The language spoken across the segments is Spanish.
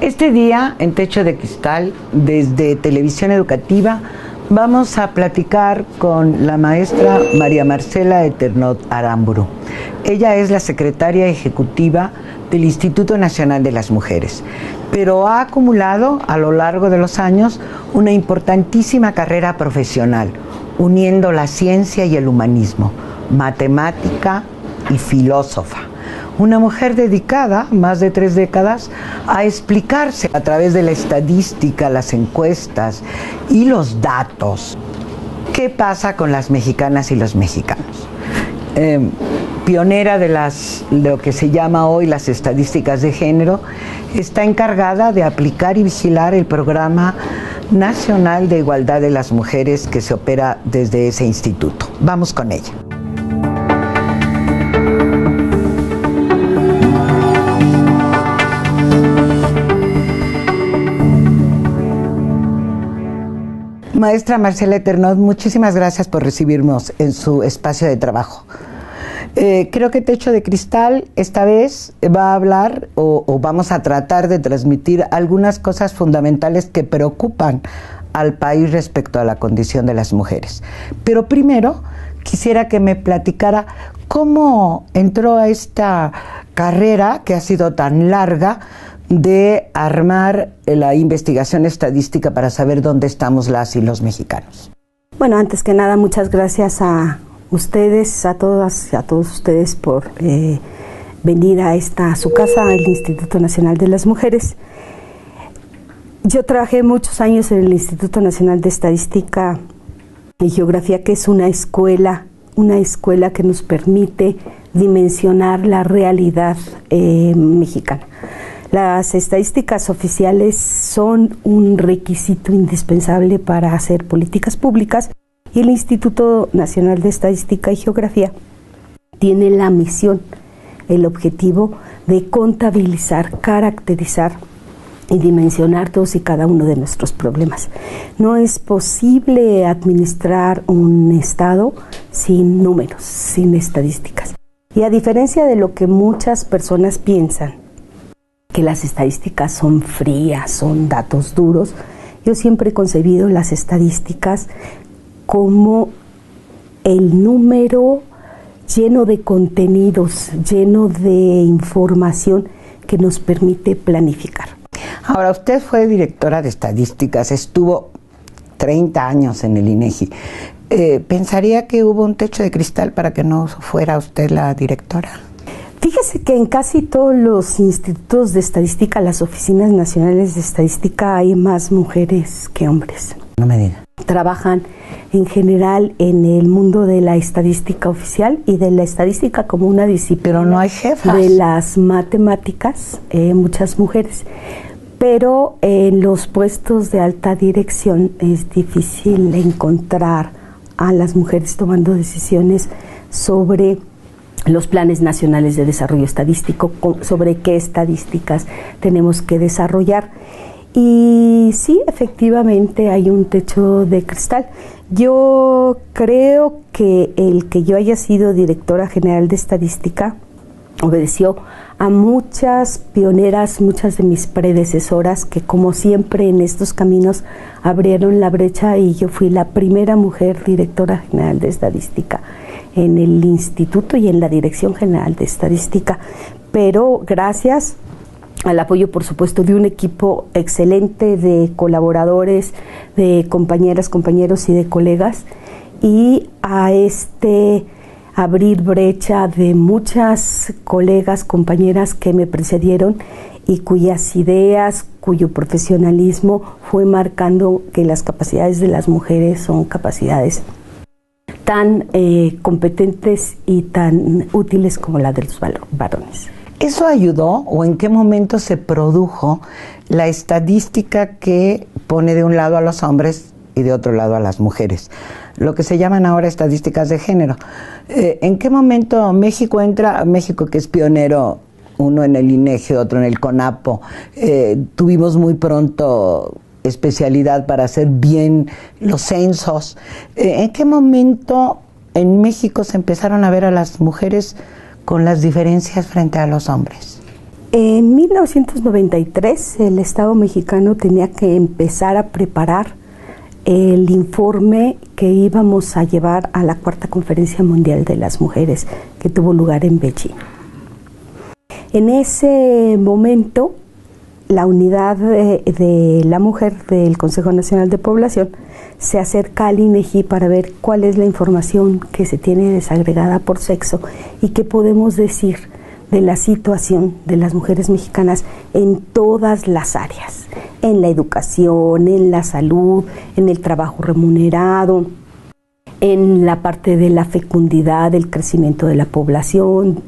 Este día, en Techo de Cristal, desde Televisión Educativa, vamos a platicar con la maestra María Marcela Eternot Aramburu. Ella es la secretaria ejecutiva del Instituto Nacional de las Mujeres, pero ha acumulado a lo largo de los años una importantísima carrera profesional, uniendo la ciencia y el humanismo, matemática y filósofa. Una mujer dedicada, más de 3 décadas, a explicarse a través de la estadística, las encuestas y los datos. ¿Qué pasa con las mexicanas y los mexicanos? Pionera de lo que se llama hoy las estadísticas de género, está encargada de aplicar y vigilar el Programa Nacional de Igualdad de las Mujeres que se opera desde ese instituto. Vamos con ella. Maestra Marcela Eternot, muchísimas gracias por recibirnos en su espacio de trabajo. Creo que Techo de Cristal esta vez va a hablar o vamos a tratar de transmitir algunas cosas fundamentales que preocupan al país respecto a la condición de las mujeres. Pero primero quisiera que me platicara cómo entró a esta carrera que ha sido tan larga de armar la investigación estadística para saber dónde estamos las y los mexicanos. Bueno, antes que nada, muchas gracias a ustedes, a todas y a todos ustedes por venir a su casa, al Instituto Nacional de las Mujeres. Yo trabajé muchos años en el Instituto Nacional de Estadística y Geografía, que es una escuela que nos permite dimensionar la realidad mexicana. Las estadísticas oficiales son un requisito indispensable para hacer políticas públicas y el Instituto Nacional de Estadística y Geografía tiene la misión, el objetivo de contabilizar, caracterizar y dimensionar todos y cada uno de nuestros problemas. No es posible administrar un Estado sin números, sin estadísticas. Y a diferencia de lo que muchas personas piensan, que las estadísticas son frías, son datos duros, yo siempre he concebido las estadísticas como el número lleno de contenidos, lleno de información que nos permite planificar. Ahora, usted fue directora de estadísticas, estuvo 30 años en el INEGI. ¿Pensaría que hubo un techo de cristal para que no fuera usted la directora? Fíjese que en casi todos los institutos de estadística, las oficinas nacionales de estadística, hay más mujeres que hombres. No me diga. Trabajan en general en el mundo de la estadística oficial y de la estadística como una disciplina. Pero no hay jefas. De las matemáticas, muchas mujeres. Pero en los puestos de alta dirección es difícil encontrar a las mujeres tomando decisiones sobre los planes nacionales de desarrollo estadístico, sobre qué estadísticas tenemos que desarrollar. Y sí, efectivamente hay un techo de cristal. Yo creo que el que yo haya sido directora general de estadística obedeció a muchas pioneras, muchas de mis predecesoras, que como siempre en estos caminos abrieron la brecha, y yo fui la primera mujer directora general de estadística en el instituto y en la Dirección General de Estadística, pero gracias al apoyo, por supuesto, de un equipo excelente de colaboradores, de compañeras, compañeros y de colegas, y a abrir brecha de muchas colegas, compañeras que me precedieron y cuyas ideas, cuyo profesionalismo fue marcando que las capacidades de las mujeres son capacidades tan competentes y tan útiles como la de los varones. ¿Eso ayudó o en qué momento se produjo la estadística que pone de un lado a los hombres y de otro lado a las mujeres? Lo que se llaman ahora estadísticas de género. ¿En qué momento México entra? México, que es pionero, uno en el INEGI, otro en el CONAPO, tuvimos muy pronto especialidad para hacer bien los censos. ¿En qué momento en México se empezaron a ver a las mujeres con las diferencias frente a los hombres? En 1993 el Estado mexicano tenía que empezar a preparar el informe que íbamos a llevar a la Cuarta Conferencia Mundial de las Mujeres, que tuvo lugar en Beijing. En ese momento, la unidad de la mujer del Consejo Nacional de Población se acerca al INEGI para ver cuál es la información que se tiene desagregada por sexo y qué podemos decir de la situación de las mujeres mexicanas en todas las áreas, en la educación, en la salud, en el trabajo remunerado, en la parte de la fecundidad, el crecimiento de la población,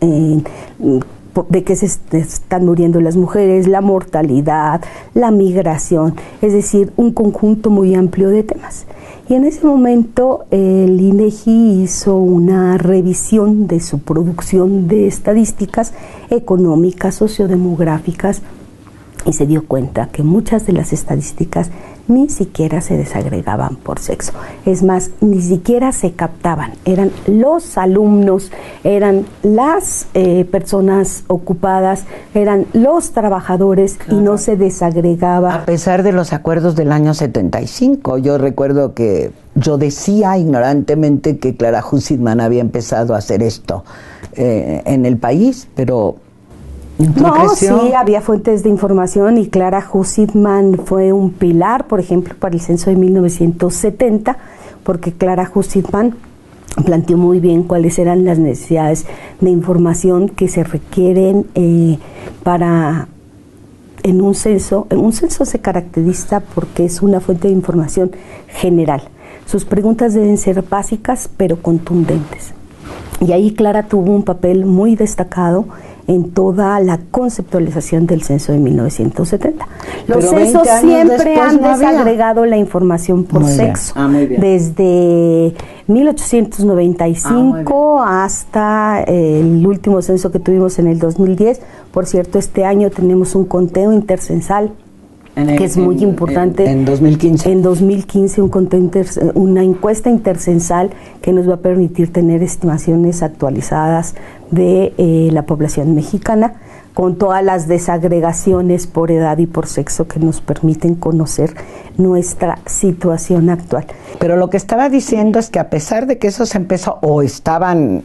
de que se están muriendo las mujeres, la mortalidad, la migración, es decir, un conjunto muy amplio de temas. Y en ese momento el INEGI hizo una revisión de su producción de estadísticas económicas, sociodemográficas, y se dio cuenta que muchas de las estadísticas ni siquiera se desagregaban por sexo. Es más, ni siquiera se captaban. Eran los alumnos, eran las personas ocupadas, eran los trabajadores, claro, y no se desagregaba. A pesar de los acuerdos del año 75, yo recuerdo que yo decía ignorantemente que Clara Hussitman había empezado a hacer esto en el país, pero... No, sí, había fuentes de información y Clara Hussitman fue un pilar, por ejemplo, para el censo de 1970, porque Clara Hussitman planteó muy bien cuáles eran las necesidades de información que se requieren para en un censo. Un censo se caracteriza porque es una fuente de información general. Sus preguntas deben ser básicas pero contundentes. Y ahí Clara tuvo un papel muy destacado en toda la conceptualización del censo de 1970. Los censos siempre han desagregado la información por sexo, desde 1895 hasta el último censo que tuvimos en el 2010. Por cierto, este año tenemos un conteo intercensal que es muy importante. En 2015. En 2015 una encuesta intercensal que nos va a permitir tener estimaciones actualizadas de la población mexicana, con todas las desagregaciones por edad y por sexo que nos permiten conocer nuestra situación actual. Pero lo que estaba diciendo es que a pesar de que eso se empezó, o están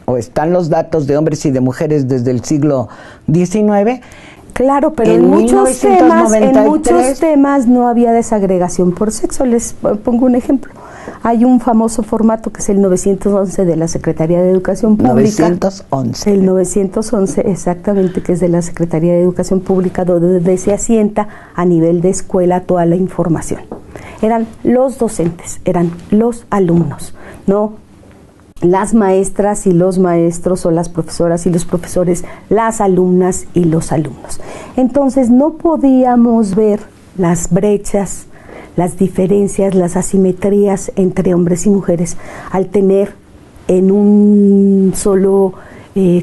los datos de hombres y de mujeres desde el siglo XIX, claro, pero en muchos temas no había desagregación por sexo. Les pongo un ejemplo. Hay un famoso formato que es el 911 de la Secretaría de Educación Pública. 911. El 911, exactamente, que es de la Secretaría de Educación Pública, donde se asienta a nivel de escuela toda la información. Eran los docentes, eran los alumnos, no las maestras y los maestros, o las profesoras y los profesores, las alumnas y los alumnos. Entonces no podíamos ver las brechas, las diferencias, las asimetrías entre hombres y mujeres al tener en un solo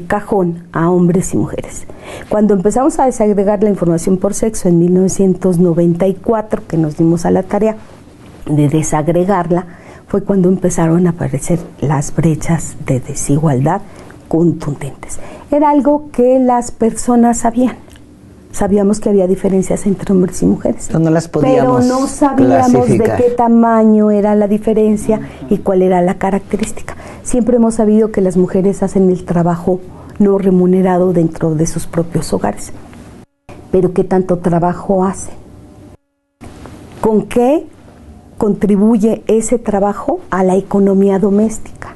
cajón a hombres y mujeres. Cuando empezamos a desagregar la información por sexo en 1994, que nos dimos a la tarea de desagregarla, fue cuando empezaron a aparecer las brechas de desigualdad contundentes. Era algo que las personas sabían. Sabíamos que había diferencias entre hombres y mujeres, no las podíamos, pero no sabíamos de qué tamaño era la diferencia y cuál era la característica. Siempre hemos sabido que las mujeres hacen el trabajo no remunerado dentro de sus propios hogares. Pero ¿qué tanto trabajo hacen? ¿Con qué contribuye ese trabajo a la economía doméstica?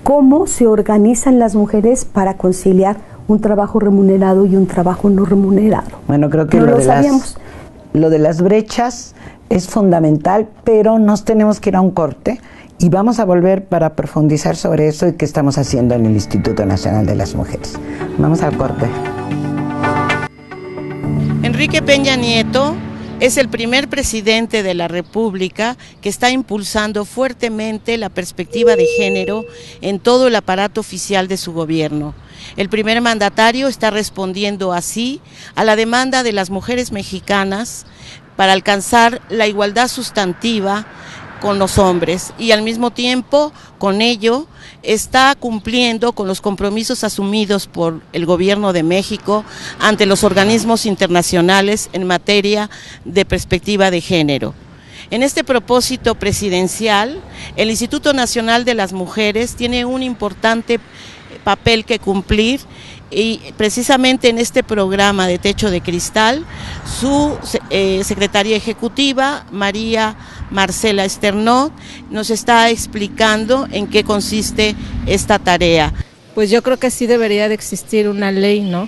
¿Cómo se organizan las mujeres para conciliar un trabajo remunerado y un trabajo no remunerado? Bueno, creo que no lo de las brechas es fundamental, pero nos tenemos que ir a un corte y vamos a volver para profundizar sobre eso y qué estamos haciendo en el Instituto Nacional de las Mujeres. Vamos al corte. Enrique Peña Nieto es el primer presidente de la República que está impulsando fuertemente la perspectiva de género en todo el aparato oficial de su gobierno. El primer mandatario está respondiendo así a la demanda de las mujeres mexicanas para alcanzar la igualdad sustantiva con los hombres y al mismo tiempo con ello está cumpliendo con los compromisos asumidos por el Gobierno de México ante los organismos internacionales en materia de perspectiva de género. En este propósito presidencial, el Instituto Nacional de las Mujeres tiene un importante papel que cumplir y precisamente en este programa de Techo de Cristal, su secretaria ejecutiva, María Marcela Esternot, nos está explicando en qué consiste esta tarea. Pues yo creo que sí debería de existir una ley, ¿no?,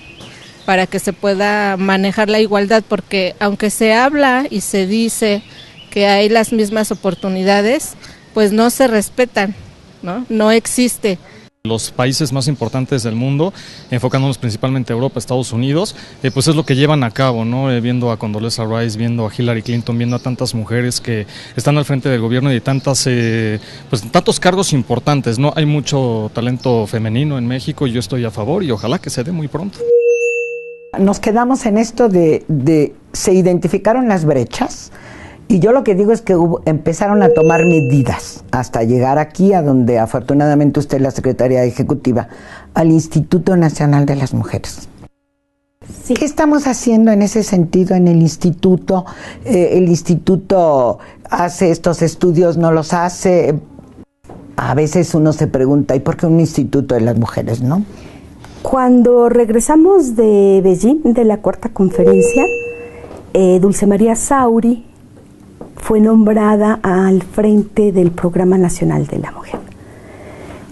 para que se pueda manejar la igualdad, porque aunque se habla y se dice que hay las mismas oportunidades, pues no se respetan, ¿no? No existe. Los países más importantes del mundo, enfocándonos principalmente a Europa, Estados Unidos, pues es lo que llevan a cabo, ¿no? Viendo a Condoleezza Rice, viendo a Hillary Clinton, viendo a tantas mujeres que están al frente del gobierno y de tantos cargos importantes, ¿no? Hay mucho talento femenino en México y yo estoy a favor y ojalá que se dé muy pronto. Nos quedamos en esto de se identificaron las brechas. Y yo lo que digo es que empezaron a tomar medidas hasta llegar aquí, a donde afortunadamente usted es la secretaria ejecutiva, al Instituto Nacional de las Mujeres. Sí. ¿Qué estamos haciendo en ese sentido en el instituto? El instituto hace estos estudios, no los hace. A veces uno se pregunta, ¿y por qué un instituto de las mujeres, no? Cuando regresamos de Beijing, de la cuarta conferencia, Dulce María Sauri fue nombrada al frente del Programa Nacional de la Mujer.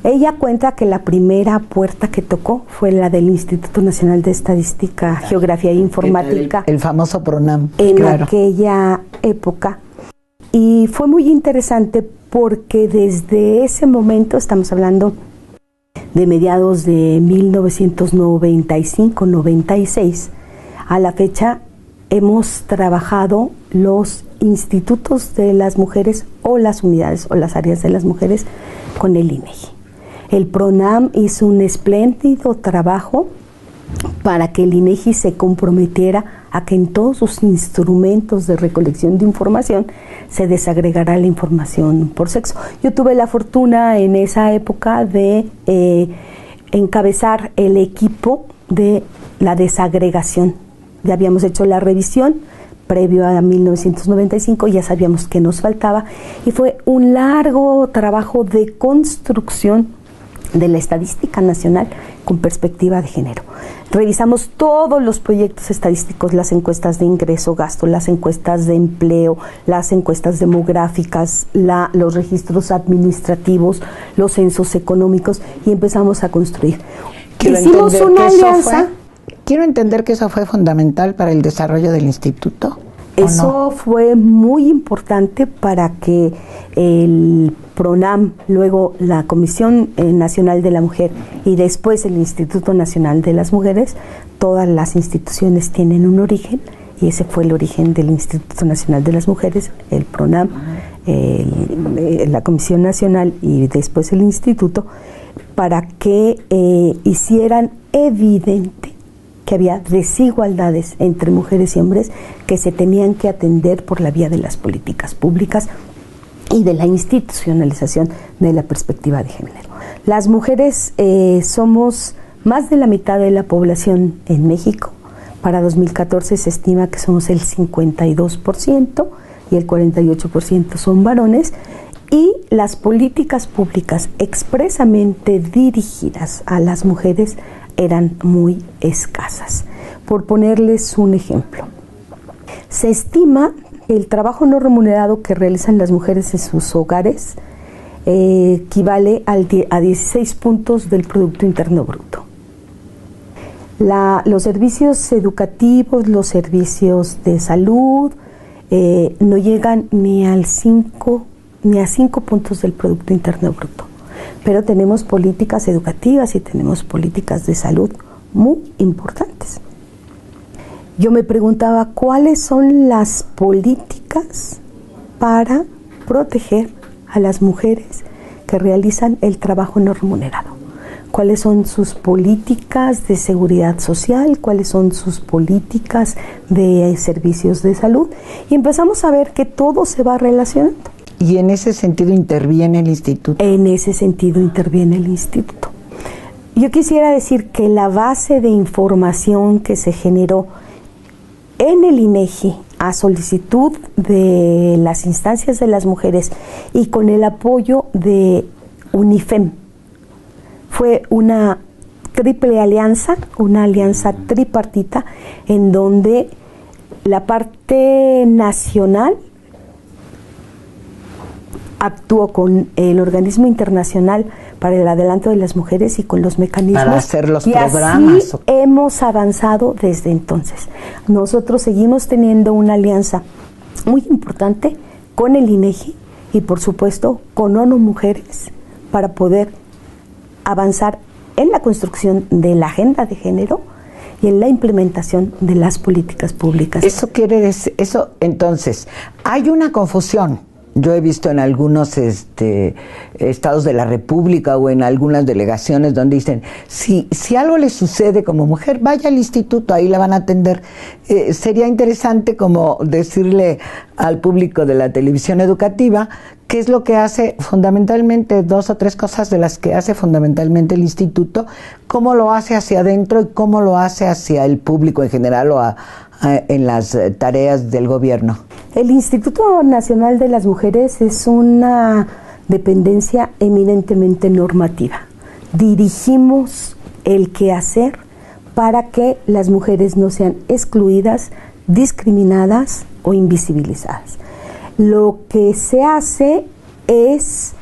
Ella cuenta que la primera puerta que tocó fue la del Instituto Nacional de Estadística, Geografía e Informática. El famoso PRONAM. En aquella época. Y fue muy interesante porque desde ese momento, estamos hablando de mediados de 1995-96, a la fecha hemos trabajado los institutos de las mujeres o las unidades o las áreas de las mujeres con el INEGI. El PRONAM hizo un espléndido trabajo para que el INEGI se comprometiera a que en todos sus instrumentos de recolección de información se desagregara la información por sexo. Yo tuve la fortuna en esa época de encabezar el equipo de la desagregación. Ya habíamos hecho la revisión previo a 1995, ya sabíamos que nos faltaba y fue un largo trabajo de construcción de la estadística nacional con perspectiva de género. Revisamos todos los proyectos estadísticos, las encuestas de ingreso, gasto, las encuestas de empleo, las encuestas demográficas, los registros administrativos, los censos económicos y empezamos a construir. Hicimos una alianza. Quiero entender que eso fue fundamental para el desarrollo del instituto. Eso fue muy importante para que el PRONAM, luego la Comisión Nacional de la Mujer y después el Instituto Nacional de las Mujeres, todas las instituciones tienen un origen y ese fue el origen del Instituto Nacional de las Mujeres, el PRONAM, la Comisión Nacional y después el Instituto, para que hicieran evidente que había desigualdades entre mujeres y hombres que se tenían que atender por la vía de las políticas públicas y de la institucionalización de la perspectiva de género. Las mujeres somos más de la mitad de la población en México. Para 2014 se estima que somos el 52% y el 48% son varones, y las políticas públicas expresamente dirigidas a las mujeres eran muy escasas. Por ponerles un ejemplo, se estima que el trabajo no remunerado que realizan las mujeres en sus hogares equivale a 16 puntos del Producto Interno Bruto. Los servicios educativos, los servicios de salud no llegan ni a 5 puntos del Producto Interno Bruto. Pero tenemos políticas educativas y tenemos políticas de salud muy importantes. Yo me preguntaba cuáles son las políticas para proteger a las mujeres que realizan el trabajo no remunerado. ¿Cuáles son sus políticas de seguridad social? ¿Cuáles son sus políticas de servicios de salud? Y empezamos a ver que todo se va relacionando. ¿Y en ese sentido interviene el instituto? En ese sentido interviene el instituto. Yo quisiera decir que la base de información que se generó en el INEGI a solicitud de las instancias de las mujeres y con el apoyo de UNIFEM fue una triple alianza, una alianza tripartita en donde la parte nacional actuó con el organismo internacional para el adelanto de las mujeres y con los mecanismos para hacer los y programas. Así hemos avanzado desde entonces. Nosotros seguimos teniendo una alianza muy importante con el INEGI y por supuesto con ONU Mujeres para poder avanzar en la construcción de la agenda de género y en la implementación de las políticas públicas. Eso quiere decir, entonces, hay una confusión. Yo he visto en algunos estados de la República o en algunas delegaciones donde dicen, si algo le sucede como mujer, vaya al instituto, ahí la van a atender. Sería interesante como decirle al público de la televisión educativa qué es lo que hace fundamentalmente, 2 o 3 cosas de las que hace fundamentalmente el instituto, cómo lo hace hacia adentro y cómo lo hace hacia el público en general o en las tareas del gobierno. El Instituto Nacional de las Mujeres es una dependencia eminentemente normativa. Dirigimos el quehacer para que las mujeres no sean excluidas, discriminadas o invisibilizadas. Lo que se hace es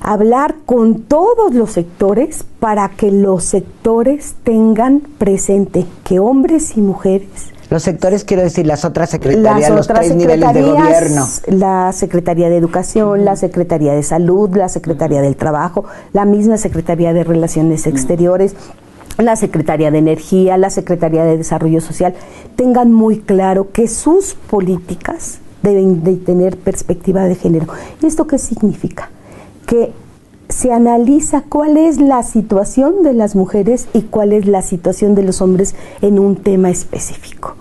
hablar con todos los sectores para que los sectores tengan presente que hombres y mujeres. Los sectores, quiero decir, las otras secretarías, los 3 niveles de gobierno. La Secretaría de Educación, la Secretaría de Salud, la Secretaría del Trabajo, la misma Secretaría de Relaciones Exteriores, la Secretaría de Energía, la Secretaría de Desarrollo Social, tengan muy claro que sus políticas deben de tener perspectiva de género. ¿Y esto qué significa? Que se analiza cuál es la situación de las mujeres y cuál es la situación de los hombres en un tema específico.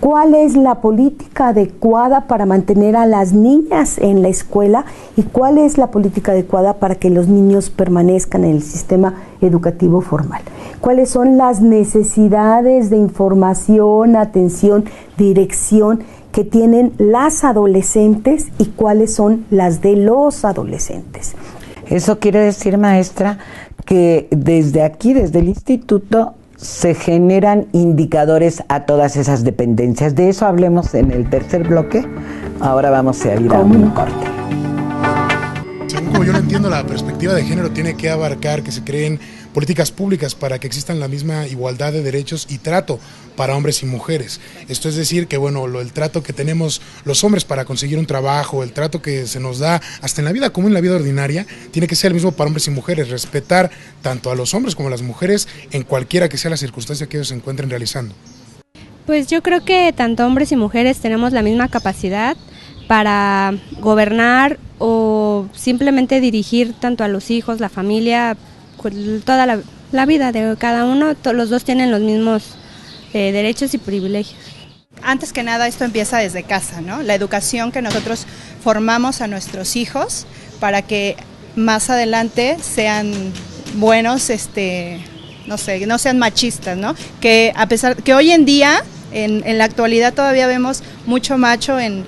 ¿Cuál es la política adecuada para mantener a las niñas en la escuela y cuál es la política adecuada para que los niños permanezcan en el sistema educativo formal? ¿Cuáles son las necesidades de información, atención, dirección que tienen las adolescentes y cuáles son las de los adolescentes? Eso quiere decir, maestra, que desde aquí, desde el instituto, se generan indicadores a todas esas dependencias. De eso hablemos en el tercer bloque. Ahora vamos a ir a un corte. Según como yo lo entiendo, la perspectiva de género tiene que abarcar que se creen políticas públicas para que existan la misma igualdad de derechos y trato para hombres y mujeres. Esto es decir que, bueno, el trato que tenemos los hombres para conseguir un trabajo, el trato que se nos da hasta en la vida común, en la vida ordinaria, tiene que ser el mismo para hombres y mujeres, respetar tanto a los hombres como a las mujeres en cualquiera que sea la circunstancia que ellos se encuentren realizando. Pues yo creo que tanto hombres y mujeres tenemos la misma capacidad para gobernar o simplemente dirigir tanto a los hijos, la familia, toda la vida de cada uno. Los dos tienen los mismos derechos y privilegios. Antes que nada, esto empieza desde casa, ¿no? La educación que nosotros formamos a nuestros hijos para que más adelante sean buenos, no sean machistas, ¿no? Que a pesar que hoy en día, en la actualidad todavía vemos mucho macho en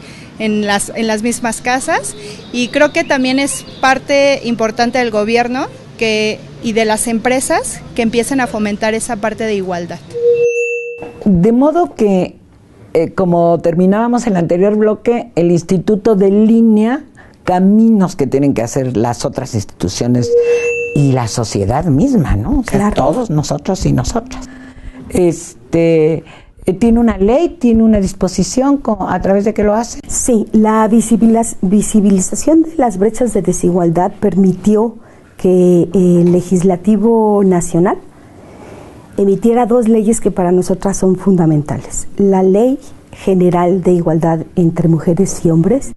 las mismas casas, y creo que también es parte importante del gobierno y de las empresas que empiecen a fomentar esa parte de igualdad. De modo que, como terminábamos en el anterior bloque, el instituto delinea caminos que tienen que hacer las otras instituciones y la sociedad misma, ¿no? O sea, claro, todos nosotros y nosotras. ¿Tiene una ley, tiene una disposición a través de qué lo hace? Sí, la visibilización de las brechas de desigualdad permitió que el Legislativo Nacional emitiera 2 leyes que para nosotras son fundamentales. La Ley General de Igualdad entre Mujeres y Hombres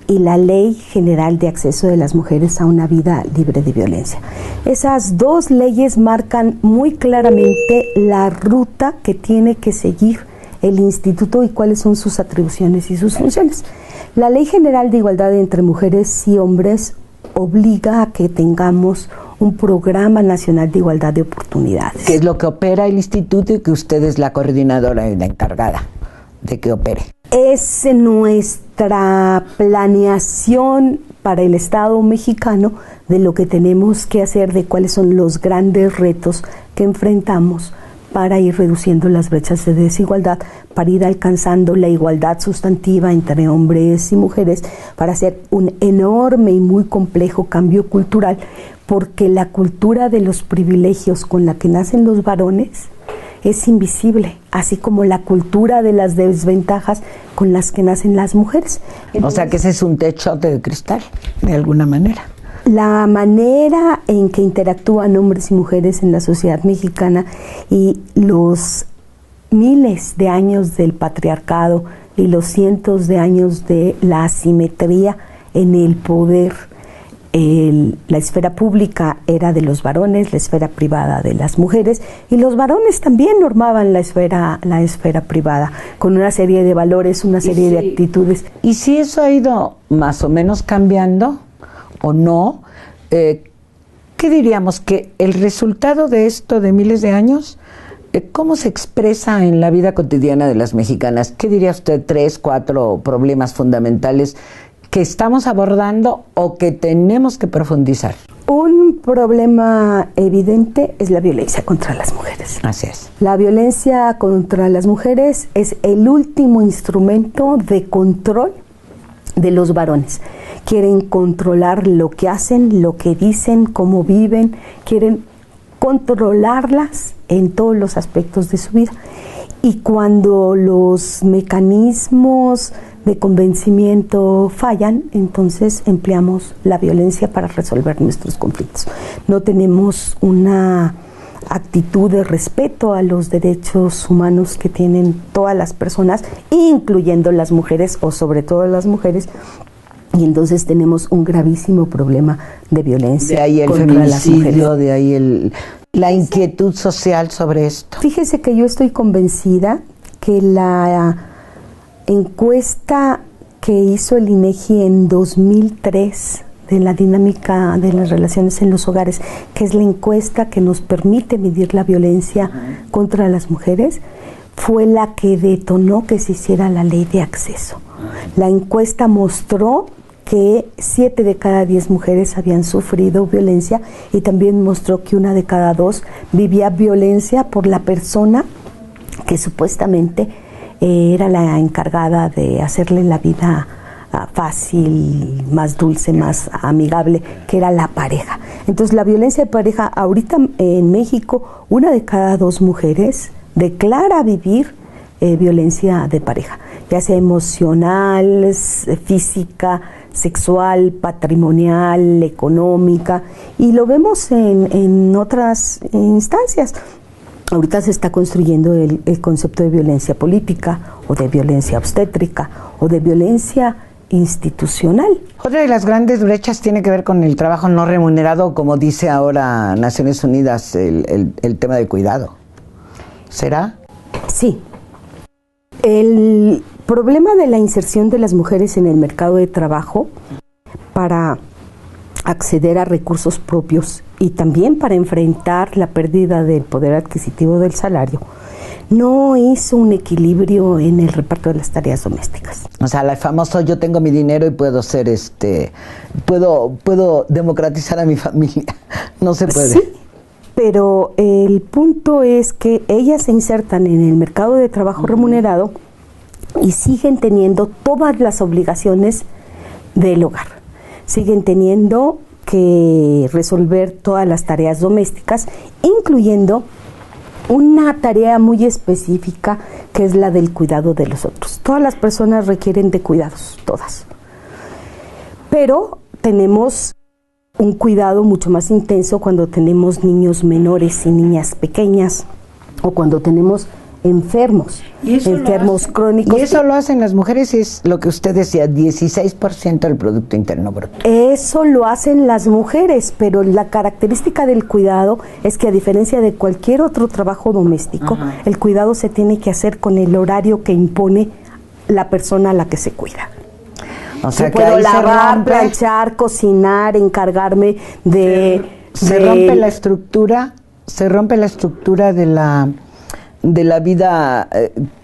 y la Ley General de Acceso de las Mujeres a una Vida Libre de Violencia. Esas 2 leyes marcan muy claramente la ruta que tiene que seguir el instituto y cuáles son sus atribuciones y sus funciones. La Ley General de Igualdad entre Mujeres y Hombres obliga a que tengamos un programa nacional de igualdad de oportunidades. ¿Qué es lo que opera el instituto y que usted es la coordinadora y la encargada de que opere? Es nuestra planeación para el Estado mexicano de lo que tenemos que hacer, de cuáles son los grandes retos que enfrentamos para ir reduciendo las brechas de desigualdad, para ir alcanzando la igualdad sustantiva entre hombres y mujeres, para hacer un enorme y muy complejo cambio cultural, porque la cultura de los privilegios con la que nacen los varones es invisible, así como la cultura de las desventajas con las que nacen las mujeres. Entonces, o sea que ese es un techote de cristal, de alguna manera. La manera en que interactúan hombres y mujeres en la sociedad mexicana y los miles de años del patriarcado y los cientos de años de la asimetría en el poder. La esfera pública era de los varones, la esfera privada de las mujeres, y los varones también normaban la esfera privada, con una serie de valores, una serie de actitudes. ¿Y si eso ha ido más o menos cambiando o no? ¿Qué diríamos? ¿Que el resultado de esto de miles de años, cómo se expresa en la vida cotidiana de las mexicanas? ¿Qué diría usted, 3, 4 problemas fundamentales que estamos abordando o que tenemos que profundizar? Un problema evidente es la violencia contra las mujeres. Así es. La violencia contra las mujeres es el último instrumento de control de los varones. Quieren controlar lo que hacen, lo que dicen, cómo viven, quieren controlarlas en todos los aspectos de su vida. Y cuando los mecanismos de convencimiento fallan, entonces empleamos la violencia para resolver nuestros conflictos. No tenemos una actitud de respeto a los derechos humanos que tienen todas las personas, incluyendo las mujeres o sobre todo las mujeres, y entonces tenemos un gravísimo problema de violencia. De ahí el feminicidio, de ahí la inquietud social sobre esto. Fíjese que yo estoy convencida que la encuesta que hizo el INEGI en 2003 de la dinámica de las relaciones en los hogares, que es la encuesta que nos permite medir la violencia contra las mujeres, fue la que detonó que se hiciera la ley de acceso. La encuesta mostró que 7 de cada 10 mujeres habían sufrido violencia y también mostró que 1 de cada 2 vivía violencia por la persona que supuestamente era la encargada de hacerle la vida fácil, más dulce, más amigable, que era la pareja. Entonces la violencia de pareja, ahorita en México, 1 de cada 2 mujeres declara vivir violencia de pareja, ya sea emocional, física, sexual, patrimonial, económica, y lo vemos en otras instancias. Ahorita se está construyendo el concepto de violencia política, o de violencia obstétrica, o de violencia institucional. Otra de las grandes brechas tiene que ver con el trabajo no remunerado, como dice ahora Naciones Unidas, el tema del cuidado. ¿Será? Sí. El problema de la inserción de las mujeres en el mercado de trabajo para acceder a recursos propios y también para enfrentar la pérdida del poder adquisitivo del salario no hizo un equilibrio en el reparto de las tareas domésticas. O sea, el famoso yo tengo mi dinero y puedo ser puedo democratizar a mi familia. No se puede. Sí, pero el punto es que ellas se insertan en el mercado de trabajo remunerado y siguen teniendo todas las obligaciones del hogar. Siguen teniendo que resolver todas las tareas domésticas, incluyendo una tarea muy específica que es la del cuidado de los otros. Todas las personas requieren de cuidados, todas. Pero tenemos un cuidado mucho más intenso cuando tenemos niños menores y niñas pequeñas, o cuando tenemos enfermos, crónicos. Y eso lo hacen las mujeres, es lo que usted decía, 16% del Producto Interno Bruto. Eso lo hacen las mujeres, pero la característica del cuidado es que a diferencia de cualquier otro trabajo doméstico, el cuidado se tiene que hacer con el horario que impone la persona a la que se cuida. O sea, yo puedo lavar, planchar, cocinar, encargarme de... Se rompe la estructura de la vida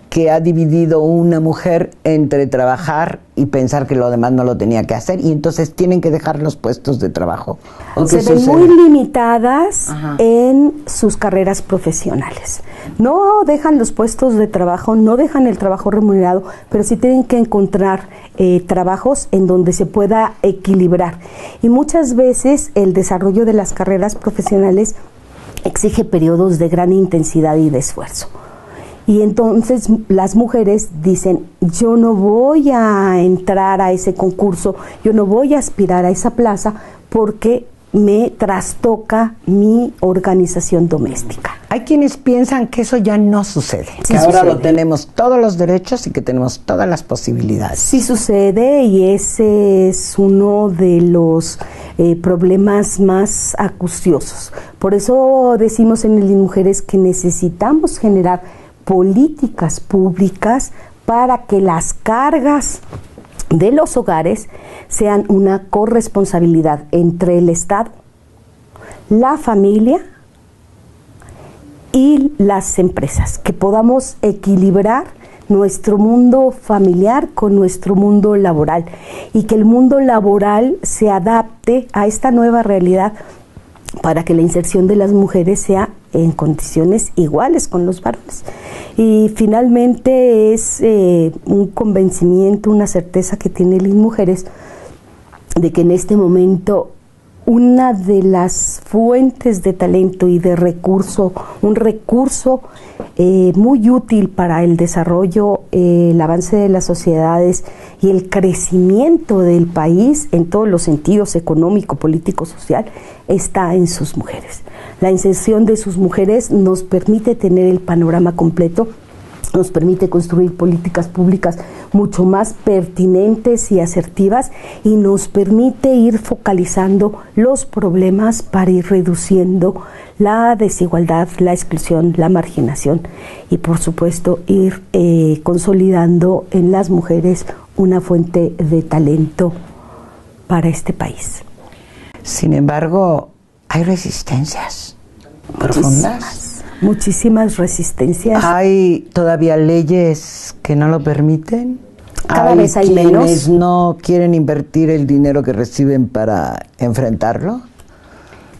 que ha dividido una mujer entre trabajar y pensar que lo demás no lo tenía que hacer, y entonces tienen que dejar los puestos de trabajo. Se ven muy limitadas en sus carreras profesionales. No dejan los puestos de trabajo, no dejan el trabajo remunerado, pero sí tienen que encontrar trabajos en donde se pueda equilibrar. Y muchas veces el desarrollo de las carreras profesionales exige periodos de gran intensidad y de esfuerzo. Y entonces las mujeres dicen, yo no voy a entrar a ese concurso, yo no voy a aspirar a esa plaza porque me trastoca mi organización doméstica. Hay quienes piensan que eso ya no sucede, Sí que ahora sucede. lo tenemos todos los derechos y que tenemos todas las posibilidades. Sí sucede, y ese es uno de los problemas más acuciosos. Por eso decimos en el INMujeres que necesitamos generar políticas públicas para que las cargas de los hogares sean una corresponsabilidad entre el Estado, la familia y las empresas, que podamos equilibrar nuestro mundo familiar con nuestro mundo laboral, y que el mundo laboral se adapte a esta nueva realidad para que la inserción de las mujeres sea en condiciones iguales con los varones. Y finalmente es un convencimiento, una certeza que tiene el INMujeres de que en este momento una de las fuentes de talento y de recurso, un recurso muy útil para el desarrollo, el avance de las sociedades y el crecimiento del país en todos los sentidos, económico, político, social, está en sus mujeres. La inserción de sus mujeres nos permite tener el panorama completo, nos permite construir políticas públicas mucho más pertinentes y asertivas, y nos permite ir focalizando los problemas para ir reduciendo la desigualdad, la exclusión, la marginación, y por supuesto ir consolidando en las mujeres una fuente de talento para este país. Sin embargo, hay resistencias profundas. Muchísimas resistencias. ¿Hay todavía leyes que no lo permiten? Cada vez hay quienes menos. ¿No quieren invertir el dinero que reciben para enfrentarlo?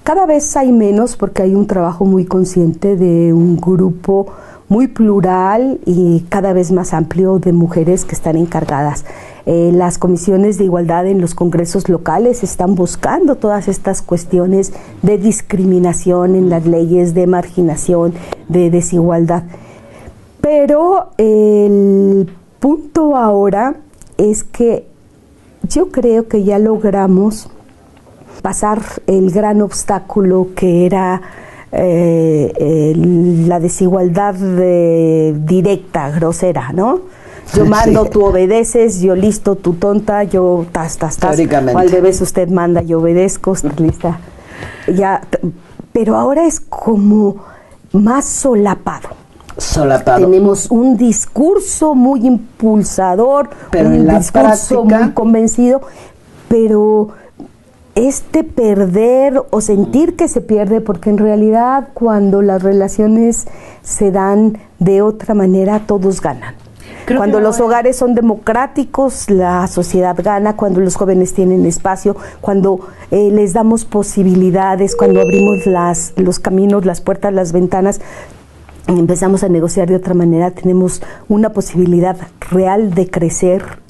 Cada vez hay menos, porque hay un trabajo muy consciente de un grupo muy plural y cada vez más amplio de mujeres que están encargadas. Las comisiones de igualdad en los congresos locales están buscando todas estas cuestiones de discriminación en las leyes, de marginación, de desigualdad. Pero el punto ahora es que yo creo que ya logramos pasar el gran obstáculo que era la desigualdad directa, grosera, ¿no? Yo mando, sí. Tú obedeces, yo listo, tú tonta, yo tas. O al revés, usted manda, yo obedezco, usted lista. Ya, pero ahora es como más solapado. Tenemos un discurso muy impulsador, pero un en la discurso práctica, muy convencido, pero perder o sentir que se pierde, porque en realidad cuando las relaciones se dan de otra manera, todos ganan. Cuando los hogares son democráticos, la sociedad gana. Cuando los jóvenes tienen espacio, cuando les damos posibilidades, cuando abrimos los caminos, las puertas, las ventanas, empezamos a negociar de otra manera, tenemos una posibilidad real de crecer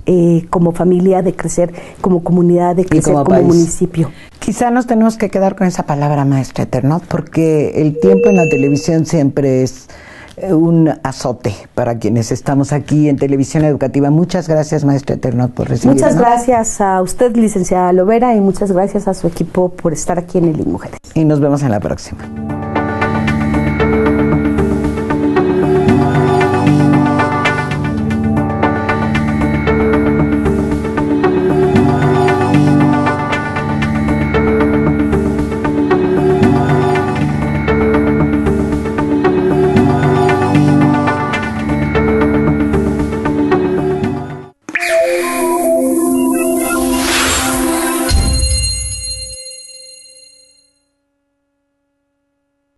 como familia, de crecer como comunidad, de crecer como municipio. Quizá nos tenemos que quedar con esa palabra, maestra Eternot, porque el tiempo en la televisión siempre es un azote para quienes estamos aquí en Televisión Educativa. Muchas gracias, maestra Eternot, por recibirnos. Muchas gracias a usted, licenciada Lovera, y muchas gracias a su equipo por estar aquí en el INMujeres. Y nos vemos en la próxima.